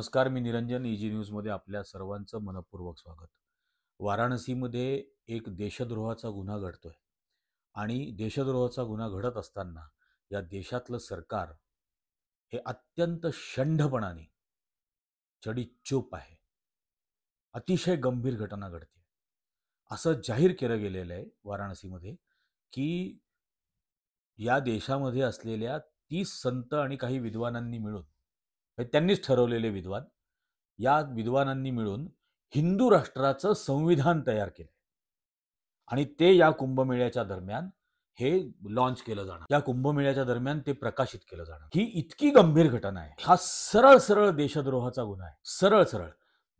नमस्कार, मी निरंजन. ईजी न्यूजमध्ये आपल्या सर्वांचं मनपूर्वक स्वागत. वाराणसीमध्ये एक देशद्रोहाचा गुन्हा घडतोय आणि देशद्रोहाचा गुन्हा घडत असताना या देशातलं सरकार हे अत्यंत शंढपणाने चडीचूप आहे. अतिशय गंभीर घटना घडते. असं जाहीर केलं गेलेलं आहे वाराणसीमध्ये की या देशामध्ये असलेल्या 30 संत आणि काही विद्वानांनी मिळून, हे त्यांनीच ठरवलेले विद्वान, या विद्वानांनी मिळून हिंदू राष्ट्राचं संविधान तयार केलं आणि ते या कुंभमेळ्याच्या दरम्यान हे लॉन्च केलं जाणार. या कुंभमेळ्याच्या दरम्यान ते प्रकाशित केलं जाणार. ही इतकी गंभीर घटना आहे. हा सरळ सरळ देशद्रोहाचा गुन्हा आहे. सरळ सरळ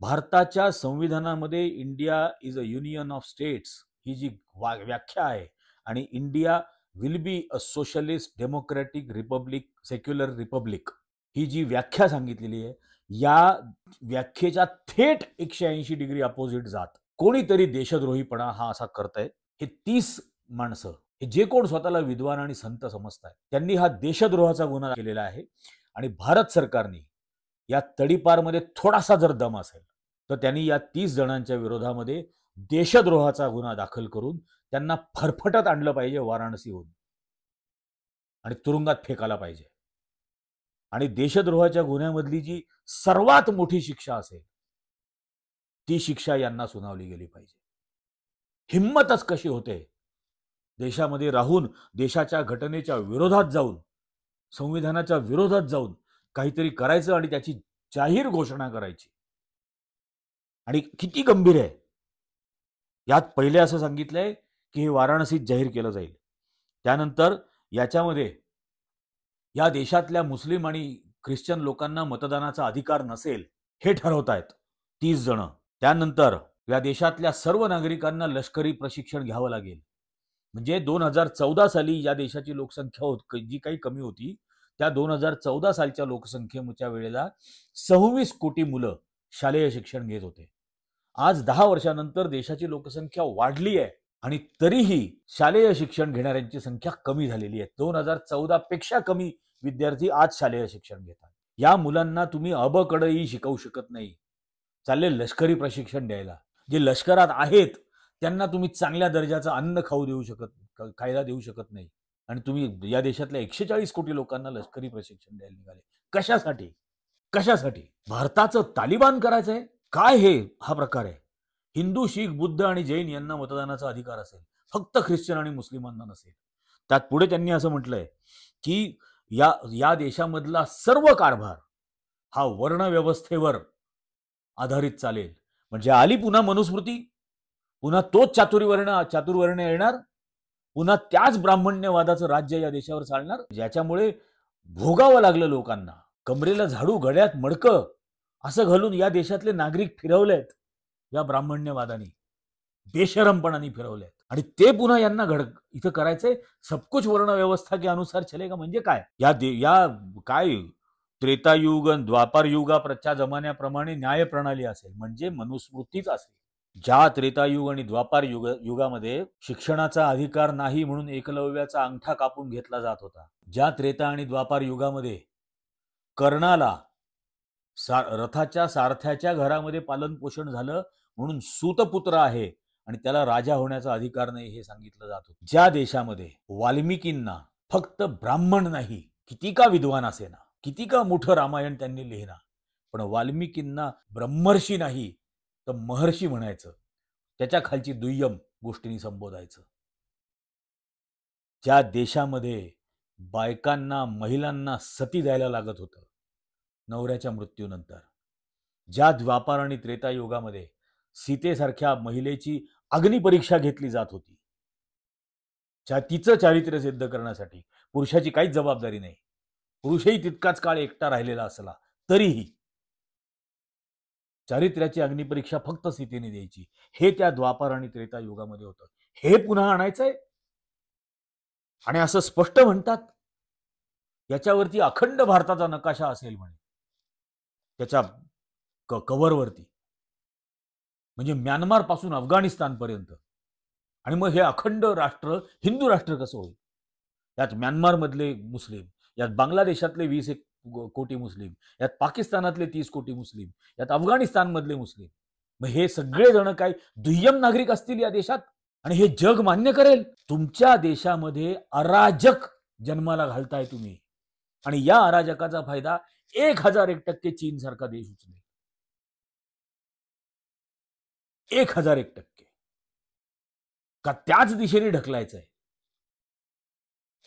भारताच्या संविधानामध्ये India is a union of states ही जी व्याख्या आहे आणि India will be a socialist democratic republic secular republic ही जी व्याख्या सांगितलेली आहे, या व्याख्येच्या थेट 180 डिग्री अपोजिट जात कोणीतरी देशद्रोहीपणा हा असा करतायत. हे 30 माणसं, हे जे कोण स्वतःला विद्वान आणि संत समजतायत, त्यांनी हा देशद्रोहाचा गुन्हा केलेला आहे. आणि भारत सरकारने या तडीपारमध्ये थोडासा जर दम असेल तर त्यांनी या 30 जणांच्या विरोधामध्ये देशद्रोहाचा गुन्हा दाखल करून त्यांना फरफटत आणलं पाहिजे वाराणसीहून आणि तुरुंगात फेकायला पाहिजे. आणि देशद्रोहाच्या गुन्ह्यामधली जी सर्वात मोठी शिक्षा असेल ती शिक्षा यांना सुनावली गेली पाहिजे. हिम्मतच कशी होते देशामध्ये राहून देशाच्या घटनेच्या विरोधात जाऊन, संविधानाच्या विरोधात जाऊन काहीतरी करायचं आणि त्याची जाहीर घोषणा करायची. आणि किती गंभीर आहे. यात पहिले असं सांगितलंय की हे वाराणसीत जाहीर केलं जाईल. त्यानंतर याच्यामध्ये या देशातल्या मुस्लिम आणि ख्रिश्चन लोकांना मतदानाचा अधिकार नसेल हे ठरवतायत 30 जण. त्यानंतर या देशातल्या सर्व नागरिकांना लष्करी प्रशिक्षण घ्यावं लागेल. म्हणजे 2014 साली या देशाची लोकसंख्या जी काही कमी होती, त्या 2014 सालच्या लोकसंख्येच्या वेळेला 26 कोटी मुलं शालेय शिक्षण घेत होते. आज 10 वर्षानंतर देशाची लोकसंख्या वाढली आहे आणि तरीही शालेय शिक्षण घेणाऱ्यांची संख्या कमी झालेली आहे. 2014 पेक्षा कमी विद्यार्थी आज शालेय शिक्षण घेतात. या मुलांना तुम्ही अबकडही शिकवू शकत नाही. चालले लष्करी प्रशिक्षण द्यायला. जे लष्करात आहेत त्यांना तुम्ही चांगल्या दर्जाचं अन्न खायला देऊ शकत नाही. आणि तुम्ही या देशातल्या 140 कोटी लोकांना लष्करी प्रशिक्षण द्यायला निघाले. कशासाठी? कशासाठी? भारताचं तालिबान करायचंय काय? हे हा प्रकार आहे. हिंदू, शीख, बुद्ध आणि जैन यांना मतदानाचा अधिकार असेल, फक्त ख्रिश्चन आणि मुस्लिमांना नसेल. त्यात पुढे त्यांनी असं म्हटलंय की या देशामधला सर्व कारभार हा वर्णव्यवस्थेवर आधारित चालेल. म्हणजे आली पुन्हा मनुस्मृती, पुन्हा तोच चातुर्वर्ण येणार, पुन्हा त्याच ब्राह्मण्यवादाचं राज्य या देशावर चालणार, ज्याच्यामुळे भोगावं लागलं लोकांना. कमरेला झाडू, गळ्यात मडकं असं घालून या देशातले नागरिक फिरवलेत या ब्राह्मण्यवादाने, बेशरमपणाने फिरवलेत. आणि ते पुन्हा यांना इथं करायचंय. सबकुछ वर्ण व्यवस्था के अनुसार चलेगा म्हणजे काय? या काय त्रेतायुग द्वापार युगाच्या जमान्याप्रमाणे न्याय प्रणाली असेल, म्हणजे मनुस्मृतीच असेल. ज्या त्रेतायुग आणि द्वापार युगामध्ये शिक्षणाचा अधिकार नाही म्हणून एकलव्याचा अंगठा कापून घेतला जात होता, ज्या त्रेता आणि द्वापार युगामध्ये कर्णाला रथाच्या सारथ्याच्या घरामध्ये पालन पोषण झालं म्हणून सूतपुत्र आहे आणि त्याला राजा होण्याचा अधिकार नाही हे सांगितलं जात होतं. ज्या देशामध्ये वाल्मिकींना फक्त ब्राह्मण नाही, किती का विद्वान असेना, किती का मोठं रामायण त्यांनी लिहिना, पण वाल्मिकींना ब्रह्मर्षी नाही तर महर्षी म्हणायचं, त्याच्या खालची दुय्यम गोष्टींनी संबोधायचं. ज्या देशामध्ये बायकांना, महिलांना सती द्यायला लागत होतं नवऱ्याच्या मृत्यूनंतर, ज्या द्वापार आणि त्रेता युगामध्ये सीतेसारख्या महिलेची अग्निपरीक्षा घेतली जात होती, तिचं चारित्र्य सिद्ध करण्यासाठी पुरुषाची काहीच जबाबदारी नाही, पुरुषही तितकाच काळ एकटा राहिलेला असला तरीही चारित्र्याची अग्निपरीक्षा फक्त सीतेने द्यायची, हे त्या द्वापार आणि त्रेता युगामध्ये होतं. हे पुन्हा आणायचंय. आणि असं स्पष्ट म्हणतात याच्यावरती अखंड भारताचा नकाशा असेल म्हणे, त्याच्या कव्हरवरती, म्हणजे म्यानमार पासून अफगाणिस्तान पर्यंत. आणि मग हे अखंड राष्ट्र हिंदू राष्ट्र कसं होईल? यात म्यानमार मधले मुस्लिम, यात बांगलादेशातले 20 कोटी मुस्लिम, यात पाकिस्तानातले 30 कोटी मुस्लिम, यात अफगाणिस्तानमधले मुस्लिम. मग हे सगळेजण काय दुय्यम नागरिक असतील या देशात? आणि हे जग मान्य करेल? तुमच्या देशामध्ये अराजक जन्माला घालताय तुम्ही, आणि या अराजकाचा फायदा 1001% चीन सारखा देश उचलेल. 1001%. का त्याच दिशेने ढकलायचं आहे?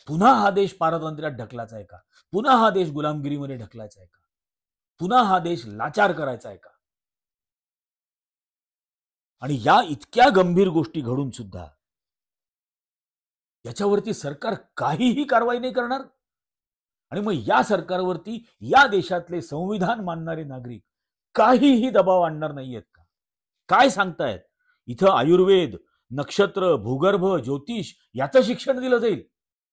पुन्हा हा देश पारतंत्र्यात ढकलायचा आहे का? पुन्हा हा देश गुलामगिरीमध्ये ढकलायचा आहे का? पुन्हा हा देश लाचार करायचा आहे का? आणि या इतक्या गंभीर गोष्टी घडून सुद्धा याच्यावरती सरकार काहीही कारवाई नाही करणार. आणि मग या सरकारवरती या देशातले संविधान मानणारे नागरिक काहीही दबाव आणणार नाहीयेत का? काय सांगतायत? इथं आयुर्वेद, नक्षत्र, भूगर्भ, ज्योतिष याचं शिक्षण दिलं जाईल.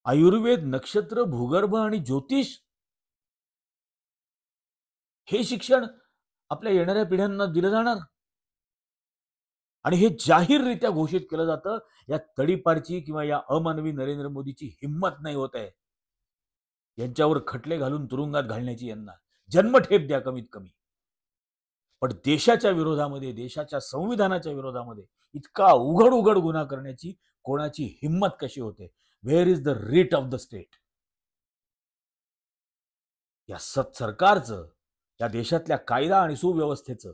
आयुर्वेद, नक्षत्र, भूगर्भ आणि ज्योतिष हे शिक्षण आपल्या येणाऱ्या पिढ्यांना दिलं जाणार. आणि हे जाहीररित्या घोषित केलं जातं. या तडीपारची किंवा या अमानवी नरेंद्र मोदीची हिंमत नाही होत आहे. यांच्यावर खटले घालून तुरुंगात घालण्याची. यांना जन्मठेप द्या कमीत कमी. पण देशाच्या विरोधामध्ये, देशाच्या संविधानाच्या विरोधामध्ये इतका उघड उघड गुन्हा करण्याची कोणाची हिंमत कशी होते? Where is the writ of the state? या सरकारचं, या देशातल्या कायदा आणि सुव्यवस्थेचं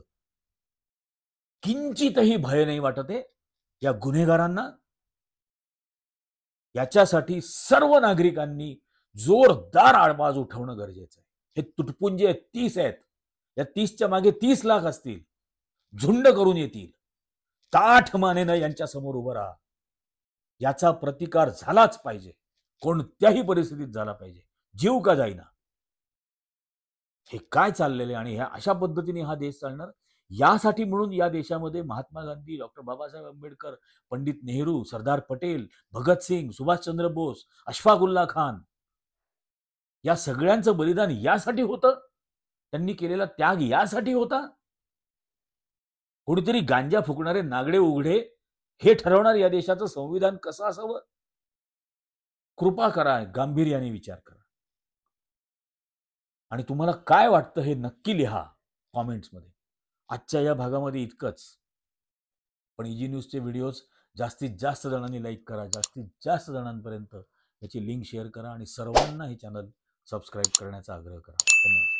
किंचितही भय नाही वाटत आहे या गुन्हेगारांना? याच्यासाठी सर्व नागरिकांनी जोरदार आवाज उठवणं गरजेचं आहे. हे तुटपुंजे 30 आहेत. या 30च्या मागे 30 लाख असतील. झुंड करून येतील. ताठ मानेनं यांच्या समोर उभं राहा. याचा प्रतिकार झालाच पाहिजे. कोणत्याही परिस्थितीत झाला पाहिजे. जीव का जाईना. हे काय चाललेलं आहे आणि ह्या अशा पद्धतीने हा देश चालणार? यासाठी म्हणून या देशामध्ये महात्मा गांधी, डॉक्टर बाबासाहेब आंबेडकर, पंडित नेहरू, सरदार पटेल, भगतसिंग, सुभाषचंद्र बोस, अशफाकुल्ला खान या सगळ्यांचं बलिदान यासाठी होतं? त्यांनी केलेला त्याग यासाठी होता? कोणीतरी गांजा फुकणारे नागडे उघडे हे ठरवणार या देशाचं संविधान कसं असावं? कृपा करा, गांभीर्याने विचार करा. आणि तुम्हाला काय वाटतं हे नक्की लिहा कॉमेंट्समध्ये. आजच्या या भागामध्ये इतकंच. पण इजी न्यूजचे व्हिडिओज जास्तीत जास्त जणांनी लाईक करा, जास्तीत जास्त जणांपर्यंत याची लिंक शेअर करा आणि सर्वांना हे चॅनल सबस्क्राईब करण्याचा आग्रह करा. धन्यवाद.